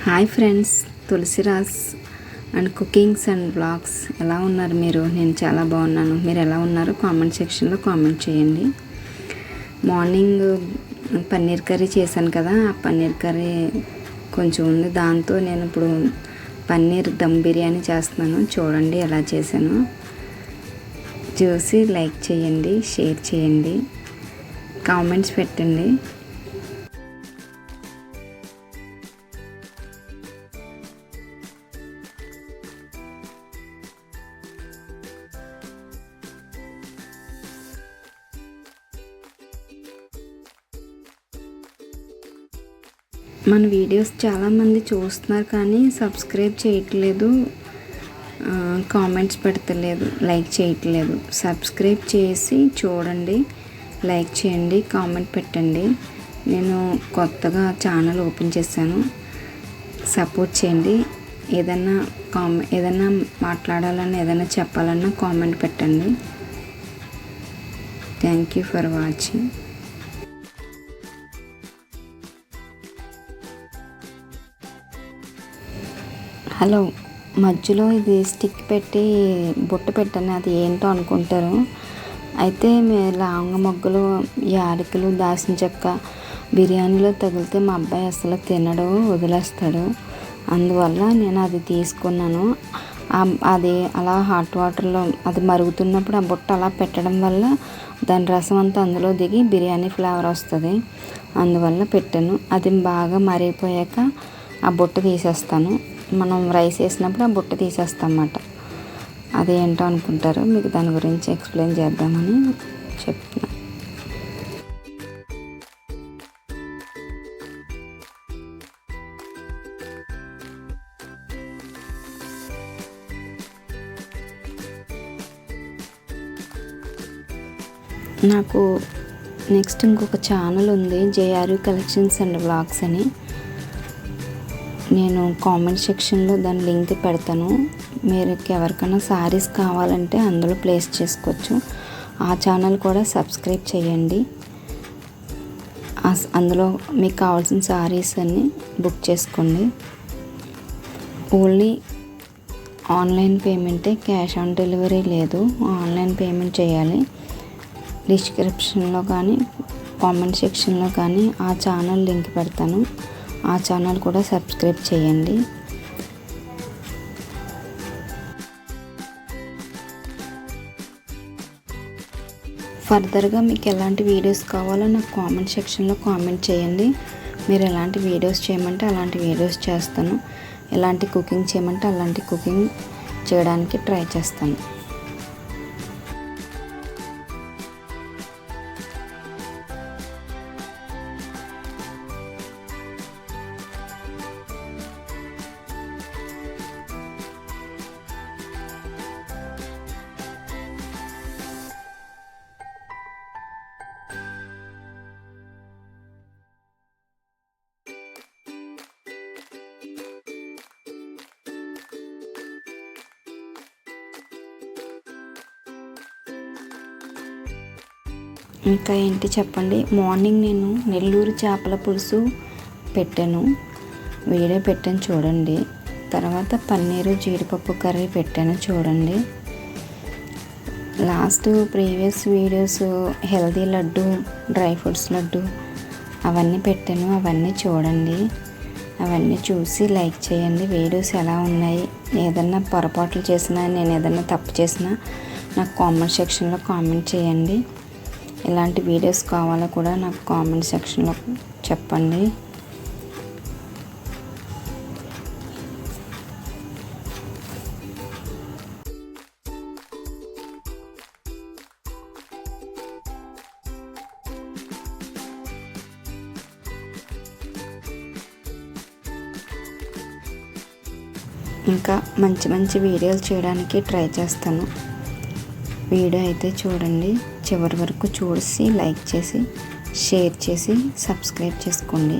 Hi friends, Tulasiraj and cookings and blogs. ఎలా ఉన్నారు మీరు? నేను చాలా బాగున్నాను. మీరు ఎలా ఉన్నారు? కామెంట్ సెక్షన్లో కామెంట్ చేయండి. మార్నింగ్ పన్నీర్ కర్రీ చేశాను కదా, ఆ పన్నీర్ కర్రీ కొంచెం ఉంది. దాంతో నేను ఇప్పుడు పన్నీర్ దమ్ బిర్యానీ చేస్తున్నాను. చూడండి ఎలా చేశాను. చూసి లైక్ చేయండి, షేర్ చేయండి, కామెంట్స్ పెట్టండి. మన వీడియోస్ చాలామంది చూస్తున్నారు కానీ సబ్స్క్రైబ్ చేయట్లేదు, కామెంట్స్ పెడతలేదు, లైక్ చేయట్లేదు. సబ్స్క్రైబ్ చేసి చూడండి, లైక్ చేయండి, కామెంట్ పెట్టండి. నేను కొత్తగా ఛానల్ ఓపెన్ చేశాను, సపోర్ట్ చేయండి. ఏదైనా మాట్లాడాలన్నా, ఏదైనా చెప్పాలన్నా కామెంట్ పెట్టండి. Thank you for watching. Hello, మధ్యలో ఇది స్టిక్ పెట్టి బుట్ట పెట్టాను, అది ఏంటో అనుకుంటారు. అయితే లవంగ మొగ్గలు, యాలకులు, దాల్చిన చెక్క బిర్యానీలో తగిలితే మా అబ్బాయి అసలు తినడు, వదిలేస్తాడు. అందువల్ల నేను అది తీసుకున్నాను. అది అలా హాట్ వాటర్లో అది మరుగుతున్నప్పుడు ఆ బుట్ట అలా పెట్టడం వల్ల దాని రసం అంతా అందులో దిగి బిర్యానీ ఫ్లేవర్ వస్తుంది. అందువల్ల పెట్టాను. అది బాగా మరిగిపోయాక ఆ బుట్ట తీసేస్తాను. మనం రైస్ వేసినప్పుడు ఆ బుట్ట తీసేస్తాం అన్నమాట. అదేంటో అనుకుంటారు, మీకు దాని గురించి ఎక్స్ప్లెయిన్ చేద్దామని చెప్తున్నా. నాకు నెక్స్ట్ ఇంకొక ఛానల్ ఉంది, జేఆర్యు కలెక్షన్స్ అండ్ బ్లాగ్స్ అని. నేను కామెంట్ సెక్షన్లో దాని లింక్ పెడతాను. మీరు ఎవరికైనా శారీస్ కావాలంటే అందులో ప్లేస్ చేసుకోవచ్చు. ఆ ఛానల్ కూడా సబ్స్క్రైబ్ చేయండి. అందులో మీకు కావాల్సిన శారీస్ అన్నీ బుక్ చేసుకోండి. ఓన్లీ ఆన్లైన్ పేమెంటే, క్యాష్ ఆన్ డెలివరీ లేదు. ఆన్లైన్ పేమెంట్ చేయాలి. డిస్క్రిప్షన్లో కానీ కామెంట్ సెక్షన్లో కానీ ఆ ఛానల్ లింక్ పెడతాను. ఆ ఛానల్ కూడా సబ్స్క్రైబ్ చేయండి. ఫర్దర్గా మీకు ఎలాంటి వీడియోస్ కావాలో నాకు కామెంట్ సెక్షన్లో కామెంట్ చేయండి. మీరు ఎలాంటి వీడియోస్ చేయమంటే అలాంటి వీడియోస్ చేస్తాను. ఎలాంటి కుకింగ్ చేయమంటే అలాంటి కుకింగ్ చేయడానికి ట్రై చేస్తాను. ఇంకా ఏంటి చెప్పండి. మార్నింగ్ నేను నెల్లూరు చేపల పులుసు పెట్టాను, వీడియో పెట్టాను చూడండి. తర్వాత పన్నీరు జీడిపప్పు కర్రీ పెట్టాను చూడండి. Previous videos healthy laddu, dry fruits laddu అవన్నీ పెట్టాను, అవన్నీ చూడండి. అవన్నీ చూసి లైక్ చేయండి. వీడియోస్ ఎలా ఉన్నాయి, ఏదన్నా పొరపాట్లు చేసినా, నేను ఏదన్నా తప్పు చేసినా నాకు కామెంట్ సెక్షన్లో కామెంట్ చేయండి. ఎలాంటి వీడియోస్ కావాలో కూడా నాకు కామెంట్ సెక్షన్లో చెప్పండి. ఇంకా మంచి మంచి వీడియోలు చేయడానికి ట్రై చేస్తాను. వీడియో అయితే చూడండి, చివరి వరకు చూసి లైక్ చేసి, షేర్ చేసి, సబ్స్క్రైబ్ చేసుకోండి.